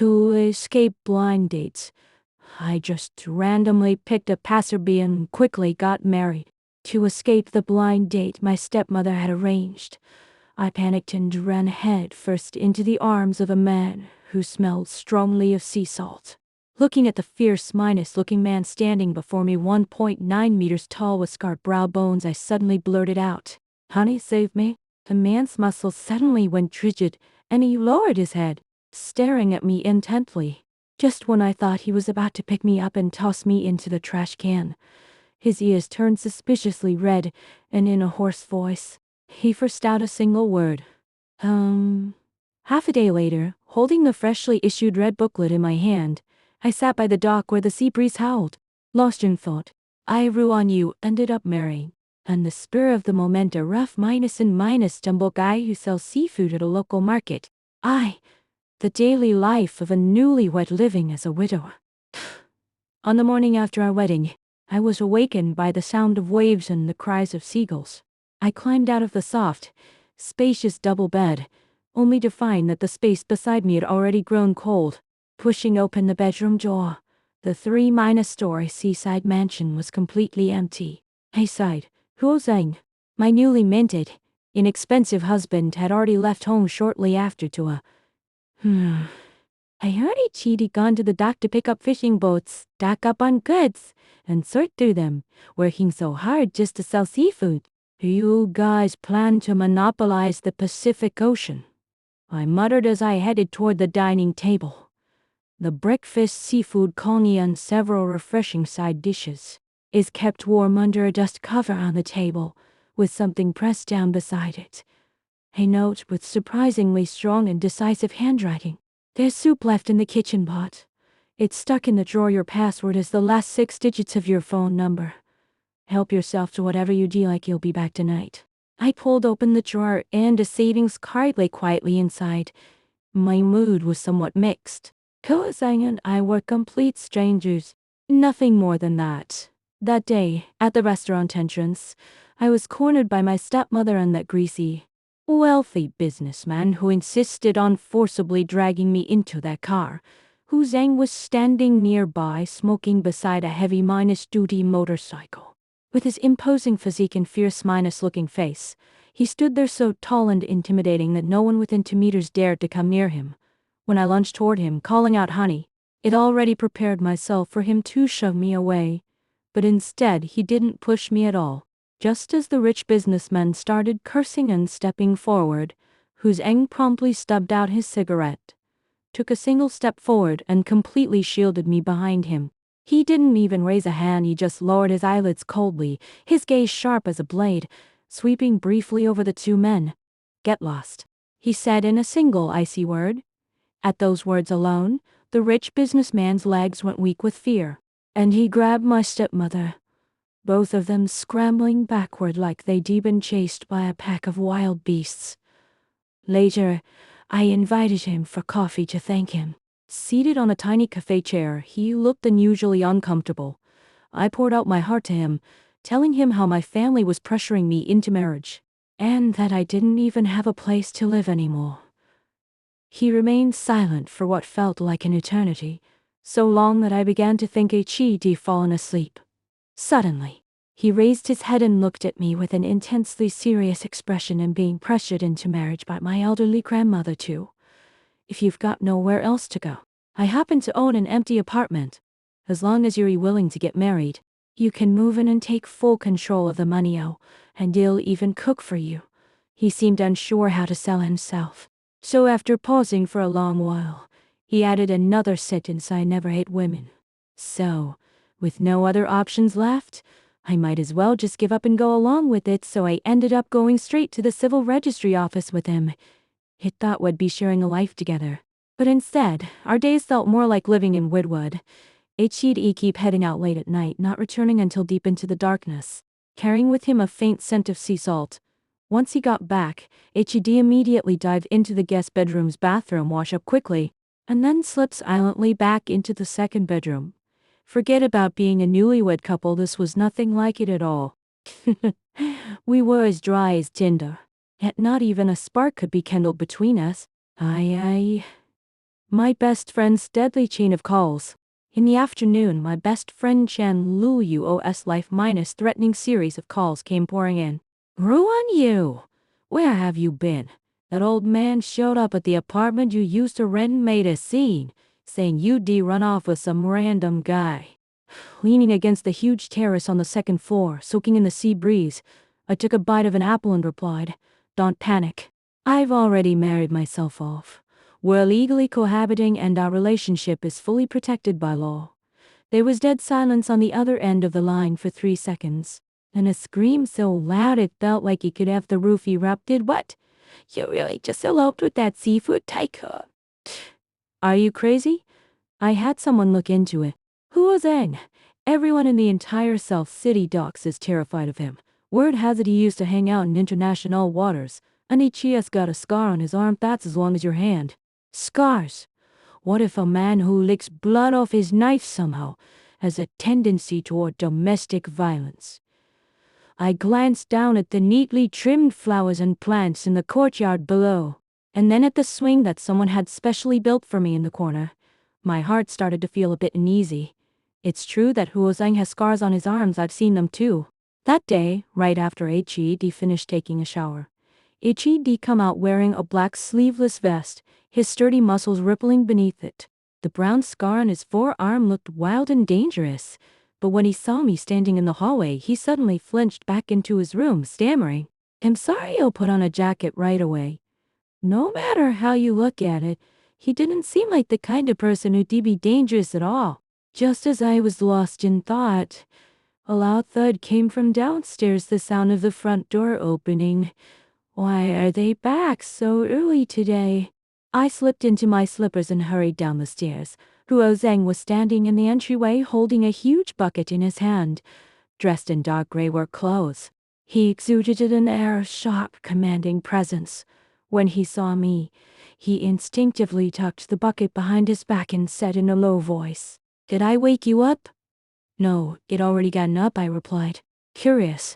To escape blind dates, I just randomly picked a passerby and quickly got married. To escape the blind date my stepmother had arranged, I panicked and ran head first into the arms of a man who smelled strongly of sea salt. Looking at the fierce, looking man standing before me, 1.9 meters tall with scarred brow bones, I suddenly blurted out, "Honey, save me." The man's muscles suddenly went rigid, and he lowered his head, staring at me intently. Just when I thought he was about to pick me up and toss me into the trash can, his ears turned suspiciously red, and in a hoarse voice, he forced out a single word. Half a day later, holding the freshly issued red booklet in my hand, I sat by the dock where the sea breeze howled. Lost in thought, I on you ended up marrying. And the spur of the moment, a rough minus stumble guy who sells seafood at a local market. The daily life of a newlywed living as a widower. On the morning after our wedding, I was awakened by the sound of waves and the cries of seagulls. I climbed out of the soft, spacious double bed, only to find that the space beside me had already grown cold. Pushing open the bedroom door, the 3-story seaside mansion was completely empty. I sighed. Huozang, my newly minted, inexpensive husband, had already left home shortly after to a I heard he'd gone to the dock to pick up fishing boats, stock up on goods, and sort through them, working so hard just to sell seafood. You guys plan to monopolize the Pacific Ocean, I muttered as I headed toward the dining table. The breakfast seafood congee and several refreshing side dishes is kept warm under a dust cover on the table, with something pressed down beside it. A note with surprisingly strong and decisive handwriting. There's soup left in the kitchen pot. It's stuck in the drawer. Your password is the last 6 digits of your phone number. Help yourself to whatever you do, like you'll be back tonight. I pulled open the drawer and a savings card lay quietly inside. My mood was somewhat mixed. Huozang and I were complete strangers. Nothing more than that. That day, at the restaurant entrance, I was cornered by my stepmother and that greasy, wealthy businessman who insisted on forcibly dragging me into that car. Huozang was standing nearby, smoking beside a heavy duty motorcycle. With his imposing physique and fierce looking face, he stood there so tall and intimidating that no one within 2 meters dared to come near him. When I lunged toward him, calling out honey, I'd already prepared myself for him to shove me away. But instead, he didn't push me at all. Just as the rich businessman started cursing and stepping forward, Huozang promptly stubbed out his cigarette, took a single step forward and completely shielded me behind him. He didn't even raise a hand, he just lowered his eyelids coldly, his gaze sharp as a blade, sweeping briefly over the 2 men. Get lost, he said in a single icy word. At those words alone, the rich businessman's legs went weak with fear, and he grabbed my stepmother, both of them scrambling backward like they'd been chased by a pack of wild beasts. Later, I invited him for coffee to thank him. Seated on a tiny cafe chair, he looked unusually uncomfortable. I poured out my heart to him, telling him how my family was pressuring me into marriage, and that I didn't even have a place to live anymore. He remained silent for what felt like an eternity, so long that I began to think he'd fallen asleep. Suddenly, he raised his head and looked at me with an intensely serious expression. And being pressured into marriage by my elderly grandmother too. If you've got nowhere else to go, I happen to own an empty apartment. As long as you're willing to get married, you can move in and take full control of the money, and he'll even cook for you. He seemed unsure how to sell himself. So after pausing for a long while, he added another sentence: I never hate women. So, with no other options left, I might as well just give up and go along with it, so I ended up going straight to the civil registry office with him. He thought we'd be sharing a life together. But instead, our days felt more like living in Widwood. He'd keep heading out late at night, not returning until deep into the darkness, carrying with him a faint scent of sea salt. Once he got back, He'd immediately dive into the guest bedroom's bathroom, wash up quickly, and then slip silently back into the second bedroom. Forget about being a newlywed couple, this was nothing like it at all. We were as dry as tinder, yet not even a spark could be kindled between us. My best friend's deadly chain of calls. In the afternoon, my best friend Chen Lu Yu's life-threatening series of calls came pouring in. Ruan Yu, where have you been? That old man showed up at the apartment you used to rent and made a scene, saying you'd run off with some random guy. Leaning against the huge terrace on the second floor, soaking in the sea breeze, I took a bite of an apple and replied, "Don't panic. I've already married myself off. We're legally cohabiting and our relationship is fully protected by law." There was dead silence on the other end of the line for 3 seconds. Then a scream so loud it felt like it could have the roof erupted. "What? You really just eloped with that seafood tycoon?" "Are you crazy?" I had someone look into it. Huo Zhang. Everyone in the entire South City docks is terrified of him. Word has it he used to hang out in international waters. And Ichia's got a scar on his arm that's as long as your hand. Scars. What if a man who licks blood off his knife somehow has a tendency toward domestic violence? I glanced down at the neatly trimmed flowers and plants in the courtyard below, and then at the swing that someone had specially built for me in the corner. My heart started to feel a bit uneasy. It's true that Huo Zhang has scars on his arms, I've seen them too. That day, right after Ichidi finished taking a shower, Ichidi come out wearing a black sleeveless vest, his sturdy muscles rippling beneath it. The brown scar on his forearm looked wild and dangerous, but when he saw me standing in the hallway, he suddenly flinched back into his room, stammering, "I'm sorry, I'll put on a jacket right away." No matter how you look at it, he didn't seem like the kind of person who'd be dangerous at all. Just as I was lost in thought, a loud thud came from downstairs, the sound of the front door opening. Why are they back so early today? I slipped into my slippers and hurried down the stairs. Huo Zhang was standing in the entryway holding a huge bucket in his hand, dressed in dark gray work clothes. He exuded an air of sharp, commanding presence. When he saw me, he instinctively tucked the bucket behind his back and said in a low voice, "Did I wake you up?" "No, it already gotten up," I replied. Curious,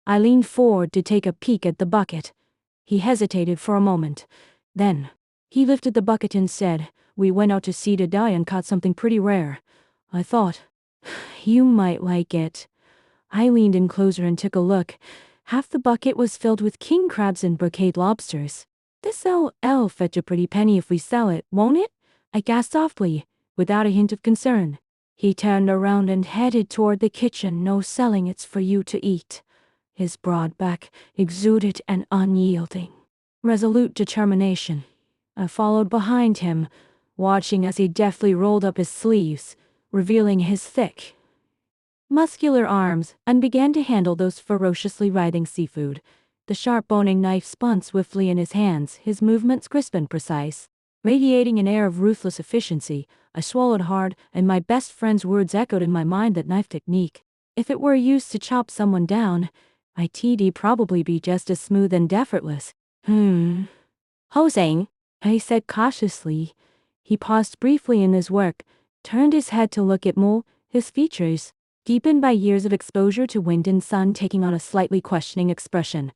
I leaned forward to take a peek at the bucket. He hesitated for a moment. Then, he lifted the bucket and said, "We went out to sea today and caught something pretty rare. I thought, you might like it." I leaned in closer and took a look. Half the bucket was filled with king crabs and bouquet lobsters. "This'll fetch a pretty penny if we sell it, won't it?" I gasped softly, without a hint of concern. He turned around and headed toward the kitchen. "No selling, it's for you to eat." His broad back exuded an unyielding, resolute determination. I followed behind him, watching as he deftly rolled up his sleeves, revealing his thick, muscular arms, and began to handle those ferociously writhing seafood. The sharp boning knife spun swiftly in his hands, his movements crisp and precise. Radiating an air of ruthless efficiency, I swallowed hard, and my best friend's words echoed in my mind that knife technique, if it were used to chop someone down, it'd probably be just as smooth and effortless. Huo Zhang, I said cautiously. He paused briefly in his work, turned his head to look at Mo, his features, deepened by years of exposure to wind and sun, taking on a slightly questioning expression.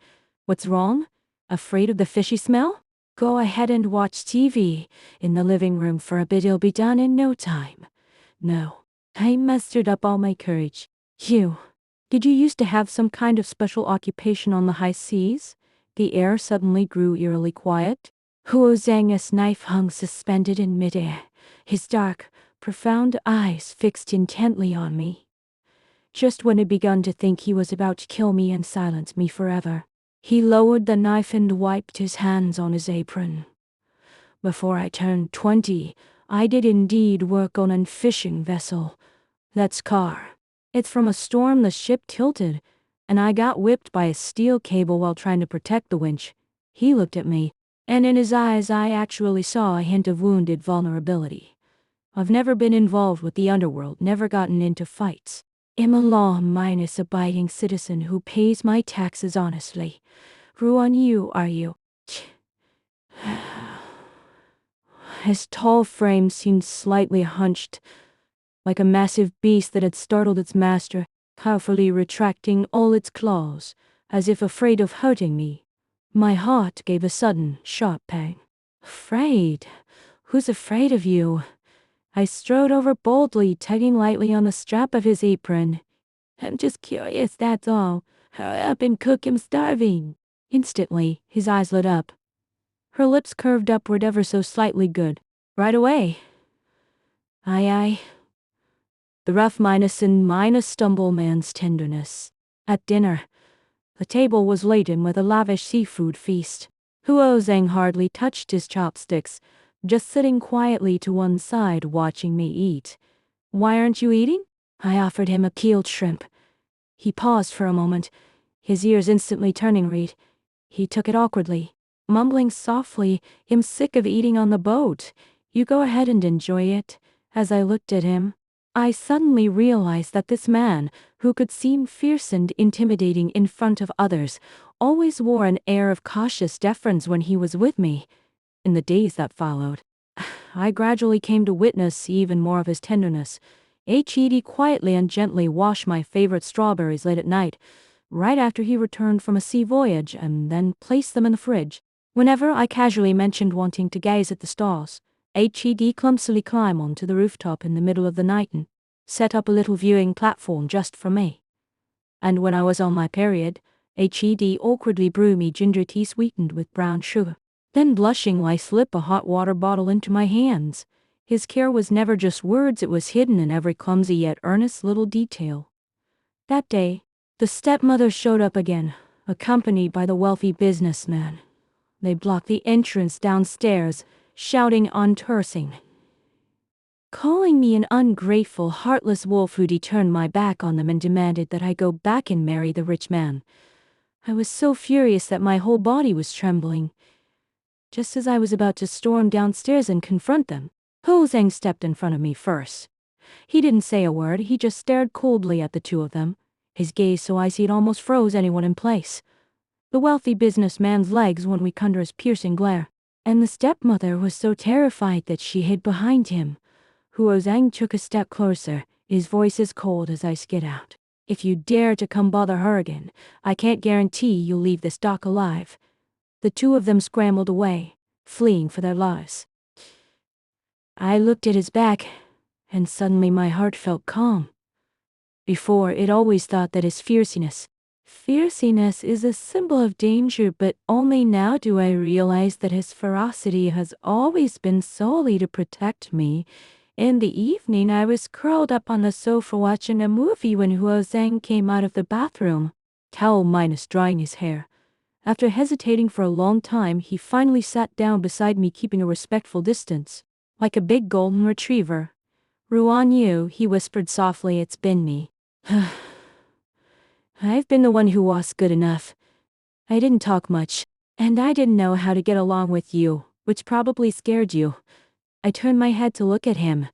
"What's wrong? Afraid of the fishy smell? Go ahead and watch TV in the living room for a bit, it'll be done in no time." "No." I mustered up all my courage. "You, did you used to have some kind of special occupation on the high seas?" The air suddenly grew eerily quiet. Huo Zhang's knife hung suspended in midair, his dark, profound eyes fixed intently on me. Just when I'd begun to think he was about to kill me and silence me forever, he lowered the knife and wiped his hands on his apron. "Before I turned 20, I did indeed work on a fishing vessel. That scar, it's from a storm the ship tilted, and I got whipped by a steel cable while trying to protect the winch." He looked at me, and in his eyes I actually saw a hint of wounded vulnerability. "I've never been involved with the underworld, never gotten into fights. I'm a law-abiding citizen who pays my taxes honestly. Ruan Yu, are you?" His tall frame seemed slightly hunched, like a massive beast that had startled its master, carefully retracting all its claws, as if afraid of hurting me. My heart gave a sudden, sharp pang. "Afraid? Who's afraid of you? I strode over boldly, tugging lightly on the strap of his apron. I'm just curious, that's all. Hurry up and cook, I'm starving. Instantly, his eyes lit up. Her lips curved upward ever so slightly. Good. Right away. Aye, aye. The rough minus stumble man's tenderness. At dinner, the table was laden with a lavish seafood feast. Huo Zhang hardly touched his chopsticks, just sitting quietly to one side watching me eat. Why aren't you eating? I offered him a peeled shrimp. He paused for a moment, his ears instantly turning red. He took it awkwardly, mumbling softly, I'm sick of eating on the boat. You go ahead and enjoy it. As I looked at him, I suddenly realized that this man, who could seem fierce and intimidating in front of others, always wore an air of cautious deference when he was with me. In the days that followed, I gradually came to witness even more of his tenderness. H.E.D. quietly and gently washed my favorite strawberries late at night, right after he returned from a sea voyage, and then placed them in the fridge. Whenever I casually mentioned wanting to gaze at the stars, H.E.D. clumsily climbed onto the rooftop in the middle of the night and set up a little viewing platform just for me. And when I was on my period, H.E.D. awkwardly brewed me ginger tea sweetened with brown sugar. Then blushingly slip a hot water bottle into my hands. His care was never just words, it was hidden in every clumsy yet earnest little detail. That day, the stepmother showed up again, accompanied by the wealthy businessman. They blocked the entrance downstairs, shouting uncursing, calling me an ungrateful, heartless wolf who'd turned my back on them and demanded that I go back and marry the rich man. I was so furious that my whole body was trembling. Just as I was about to storm downstairs and confront them, Huo Zhang stepped in front of me first. He didn't say a word, he just stared coldly at the two of them, his gaze so icy it almost froze anyone in place. The wealthy businessman's legs went weak under his piercing glare, and the stepmother was so terrified that she hid behind him. Huo Zhang took a step closer, his voice as cold as ice. Get out. If you dare to come bother her again, I can't guarantee you'll leave this dock alive. The two of them scrambled away, fleeing for their lives. I looked at his back, and suddenly my heart felt calm. Before, it always thought that his fierceness is a symbol of danger, but only now do I realize that his ferocity has always been solely to protect me. In the evening, I was curled up on the sofa watching a movie when Huo Zhang came out of the bathroom, towel minus drying his hair. After hesitating for a long time, he finally sat down beside me, keeping a respectful distance, like a big golden retriever. Ruan Yu, he whispered softly, it's been me. I've been the one who was good enough. I didn't talk much, and I didn't know how to get along with you, which probably scared you. I turned my head to look at him.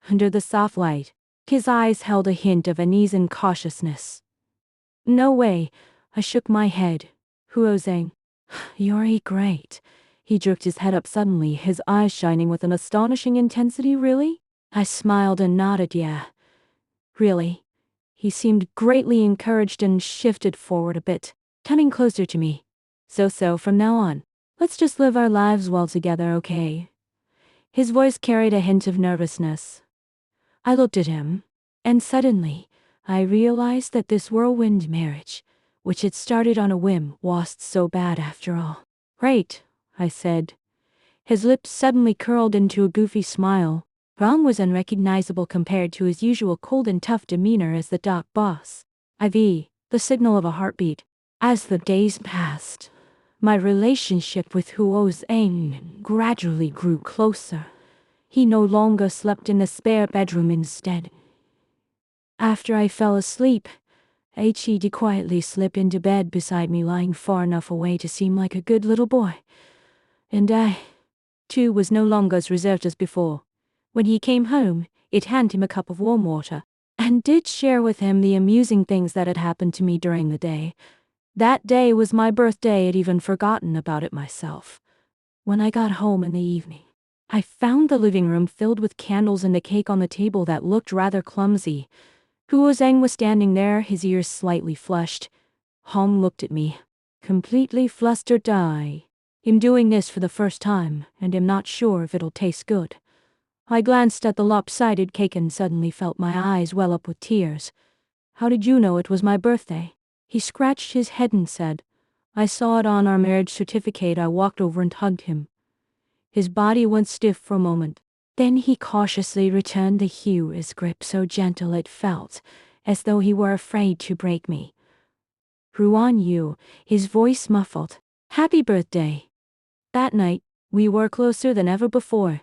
Under the soft light, his eyes held a hint of unease and cautiousness. No way, I shook my head. Huo Zhang, you're great. He jerked his head up suddenly, his eyes shining with an astonishing intensity. Really? I smiled and nodded, yeah. Really? He seemed greatly encouraged and shifted forward a bit, coming closer to me. So from now on, let's just live our lives well together, okay? His voice carried a hint of nervousness. I looked at him, and suddenly, I realized that this whirlwind marriage, which had started on a whim, wasn't so bad after all. Right, I said. His lips suddenly curled into a goofy smile. Ram was unrecognizable compared to his usual cold and tough demeanor as the dock boss. IV, the signal of a heartbeat. As the days passed, my relationship with Huo Zhang gradually grew closer. He no longer slept in the spare bedroom instead. After I fell asleep, H.E.D. quietly slipped into bed beside me, lying far enough away to seem like a good little boy. And I, too, was no longer as reserved as before. When he came home, it handed him a cup of warm water, and did share with him the amusing things that had happened to me during the day. That day was my birthday, I'd even forgotten about it myself. When I got home in the evening, I found the living room filled with candles and a cake on the table that looked rather clumsy. Huo Zhang was standing there, his ears slightly flushed. Hong looked at me, completely flustered. I'm doing this for the first time, and I'm not sure if it'll taste good. I glanced at the lopsided cake and suddenly felt my eyes well up with tears. How did you know it was my birthday? He scratched his head and said, I saw it on our marriage certificate. I walked over and hugged him. His body went stiff for a moment. Then he cautiously returned the hue, his grip so gentle it felt as though he were afraid to break me. Ruan Yu, his voice muffled. Happy birthday. That night, we were closer than ever before.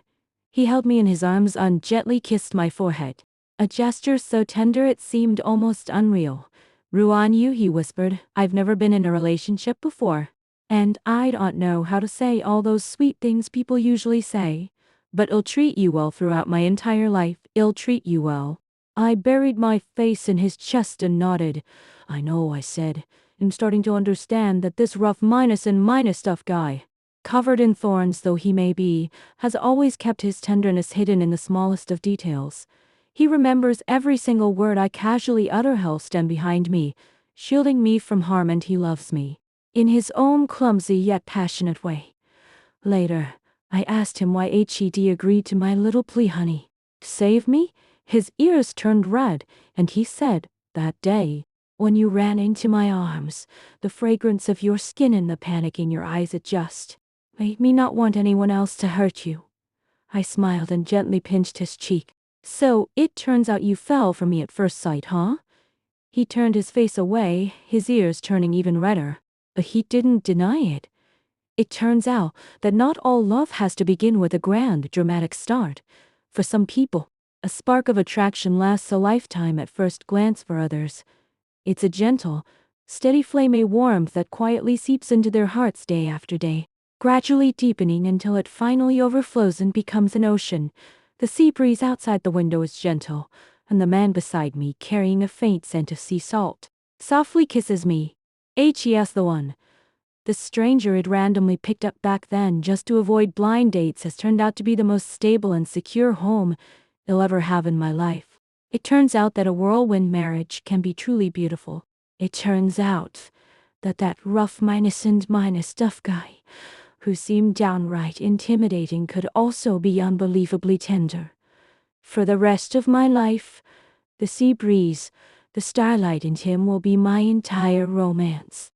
He held me in his arms and gently kissed my forehead. A gesture so tender it seemed almost unreal. Ruan Yu, he whispered, I've never been in a relationship before. And I don't know how to say all those sweet things people usually say. But I'll treat you well throughout my entire life. I'll treat you well. I buried my face in his chest and nodded. I know, I said. I'm starting to understand that this rough minus and minus stuff guy, covered in thorns though he may be, has always kept his tenderness hidden in the smallest of details. He remembers every single word I casually utter. He'll stand behind me, shielding me from harm, and he loves me in his own clumsy yet passionate way. Later, I asked him why HED agreed to my little plea. Honey, save me? His ears turned red, and he said, that day, when you ran into my arms, the fragrance of your skin and the panic in your eyes, it just made me not want anyone else to hurt you. I smiled and gently pinched his cheek. So, it turns out you fell for me at first sight, huh? He turned his face away, his ears turning even redder. But he didn't deny it. It turns out that not all love has to begin with a grand, dramatic start. For some people, a spark of attraction lasts a lifetime at first glance. For others, it's a gentle, steady flame, a warmth that quietly seeps into their hearts day after day, gradually deepening until it finally overflows and becomes an ocean. The sea breeze outside the window is gentle, and the man beside me, carrying a faint scent of sea salt, softly kisses me. HES the one. The stranger had randomly picked up back then just to avoid blind dates has turned out to be the most stable and secure home I'll ever have in my life. It turns out that a whirlwind marriage can be truly beautiful. It turns out that rough minus and minus stuff guy, who seemed downright intimidating, could also be unbelievably tender. For the rest of my life, the sea breeze, the starlight, and him will be my entire romance.